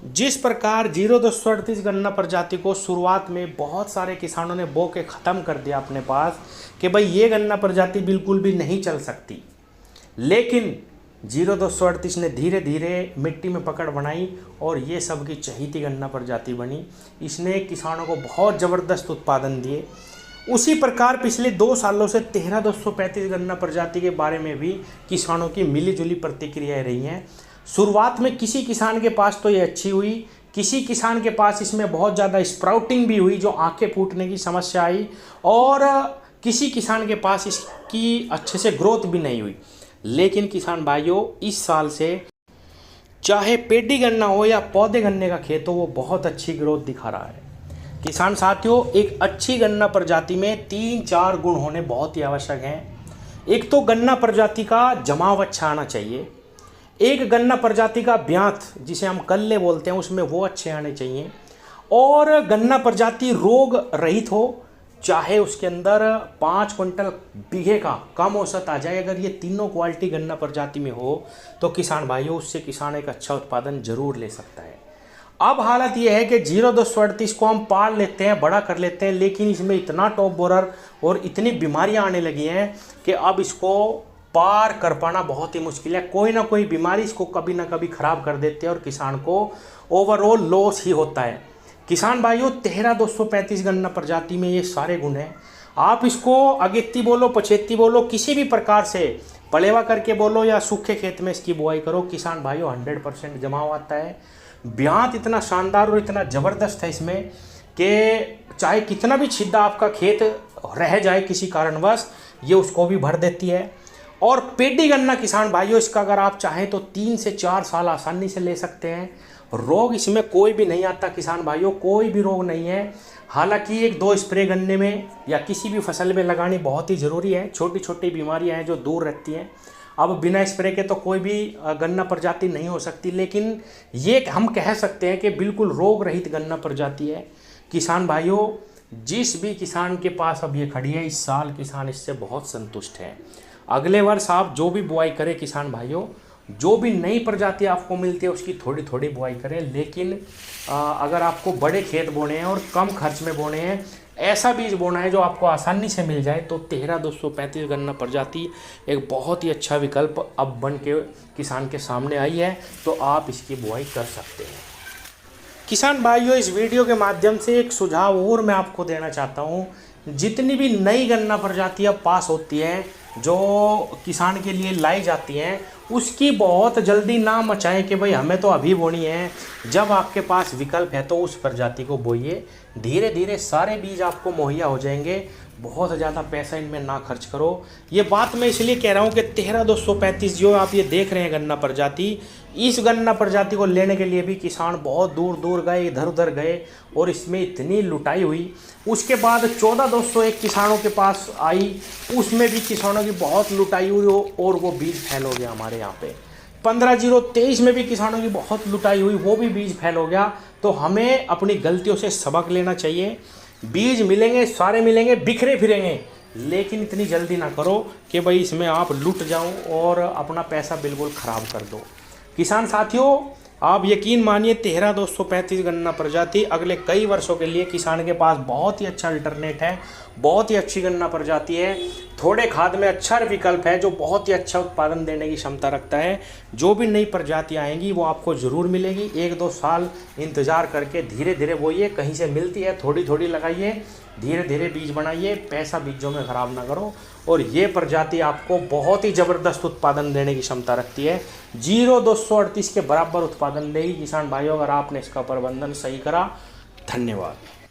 जिस प्रकार 0238 गन्ना प्रजाति को शुरुआत में बहुत सारे किसानों ने बो के ख़त्म कर दिया अपने पास कि भाई ये गन्ना प्रजाति बिल्कुल भी नहीं चल सकती, लेकिन 0238 ने धीरे धीरे मिट्टी में पकड़ बनाई और ये सब की चहीती गन्ना प्रजाति बनी। इसने किसानों को बहुत ज़बरदस्त उत्पादन दिए। उसी प्रकार पिछले 2 सालों से 13235 गन्ना प्रजाति के बारे में भी किसानों की मिलीजुली प्रतिक्रियाएँ रही हैं। शुरुआत में किसी किसान के पास तो ये अच्छी हुई, किसी किसान के पास इसमें बहुत ज़्यादा स्प्राउटिंग भी हुई जो आंखें फूटने की समस्या आई, और किसी किसान के पास इसकी अच्छे से ग्रोथ भी नहीं हुई। लेकिन किसान भाइयों, इस साल से चाहे पेडी गन्ना हो या पौधे गन्ने का खेत हो, वो बहुत अच्छी ग्रोथ दिखा रहा है। किसान साथियों, एक अच्छी गन्ना प्रजाति में 3-4 गुण होने बहुत ही आवश्यक हैं। एक तो गन्ना प्रजाति का जमाव अच्छा आना चाहिए, एक गन्ना प्रजाति का ब्यांत जिसे हम कल्ले बोलते हैं उसमें वो अच्छे आने चाहिए, और गन्ना प्रजाति रोग रहित हो, चाहे उसके अंदर 5 क्विंटल बीघे का कम औसत आ जाए। अगर ये तीनों क्वालिटी गन्ना प्रजाति में हो तो किसान भाइयों, उससे किसान एक अच्छा उत्पादन जरूर ले सकता है। अब हालत ये है कि 0238 को हम पाल लेते हैं, बड़ा कर लेते हैं, लेकिन इसमें इतना टॉप बोरर और इतनी बीमारियां आने लगी हैं कि अब इसको पार कर पाना बहुत ही मुश्किल है। कोई ना कोई बीमारी इसको कभी ना कभी ख़राब कर देते हैं और किसान को ओवरऑल लॉस ही होता है। किसान भाइयों, 13235 गन्ना प्रजाति में ये सारे गुण हैं। आप इसको अगेती बोलो, पछेती बोलो, किसी भी प्रकार से पलेवा करके बोलो या सूखे खेत में इसकी बुआई करो, किसान भाइयों 100% जमाव आता है। ब्यांत इतना शानदार और इतना ज़बरदस्त है इसमें कि चाहे कितना भी छिद्दा आपका खेत रह जाए किसी कारणवश, ये उसको भी भर देती है। और पेडी गन्ना किसान भाइयों, इसका अगर आप चाहें तो 3 से 4 साल आसानी से ले सकते हैं। रोग इसमें कोई भी नहीं आता किसान भाइयों, कोई भी रोग नहीं है। हालांकि 1-2 स्प्रे गन्ने में या किसी भी फसल में लगानी बहुत ही ज़रूरी है। छोटी छोटी बीमारियां हैं जो दूर रहती हैं। अब बिना स्प्रे के तो कोई भी गन्ना प्रजाति नहीं हो सकती, लेकिन ये हम कह सकते हैं कि बिल्कुल रोग रहित गन्ना प्रजाति है। किसान भाइयों, जिस भी किसान के पास अब ये खड़ी है, इस साल किसान इससे बहुत संतुष्ट है। अगले वर्ष आप जो भी बुआई करें किसान भाइयों, जो भी नई प्रजाति आपको मिलती है उसकी थोड़ी थोड़ी बुआई करें, लेकिन अगर आपको बड़े खेत बोने हैं और कम खर्च में बोने हैं, ऐसा बीज बोना है जो आपको आसानी से मिल जाए, तो 13235 गन्ना प्रजाति एक बहुत ही अच्छा विकल्प अब बन के किसान के सामने आई है, तो आप इसकी बुआई कर सकते हैं। किसान भाइयों, इस वीडियो के माध्यम से एक सुझाव और मैं आपको देना चाहता हूँ। जितनी भी नई गन्ना प्रजातियाँ पास होती हैं, जो किसान के लिए लाई जाती हैं, उसकी बहुत जल्दी ना मचाएं कि भाई हमें तो अभी बोनी है। जब आपके पास विकल्प है तो उस प्रजाति को बोइए। धीरे धीरे सारे बीज आपको मुहैया हो जाएंगे। बहुत ज़्यादा पैसा इनमें ना खर्च करो। ये बात मैं इसलिए कह रहा हूँ कि 13235 जो आप ये देख रहे हैं गन्ना प्रजाति, इस गन्ना प्रजाति को लेने के लिए भी किसान बहुत दूर दूर गए, इधर उधर गए, और इसमें इतनी लुटाई हुई। उसके बाद 14201 किसानों के पास आई, उसमें भी किसानों की बहुत लुटाई हुई और वो बीज फैल हो गया हमारे यहाँ पे। 15023 में भी किसानों की बहुत लुटाई हुई, वो भी बीज फैल हो गया। तो हमें अपनी गलतियों से सबक लेना चाहिए। बीज मिलेंगे, सारे मिलेंगे, बिखरे फिरेंगे, लेकिन इतनी जल्दी ना करो कि भाई इसमें आप लुट जाओ और अपना पैसा बिल्कुल ख़राब कर दो। किसान साथियों, आप यकीन मानिए 13235 गन्ना प्रजाति अगले कई वर्षों के लिए किसान के पास बहुत ही अच्छा अल्टरनेट है। बहुत ही अच्छी गन्ना प्रजाति है, थोड़े खाद में अच्छा विकल्प है, जो बहुत ही अच्छा उत्पादन देने की क्षमता रखता है। जो भी नई प्रजातियाँ आएंगी वो आपको ज़रूर मिलेगी। 1-2 साल इंतज़ार करके धीरे धीरे बोइए, कहीं से मिलती है थोड़ी थोड़ी लगाइए, धीरे धीरे बीज बनाइए, पैसा बीजों में ख़राब ना करो। और ये प्रजाति आपको बहुत ही ज़बरदस्त उत्पादन देने की क्षमता रखती है। 0238 के बराबर उत्पादन देगी किसान भाइयों, अगर आपने इसका प्रबंधन सही करा। धन्यवाद।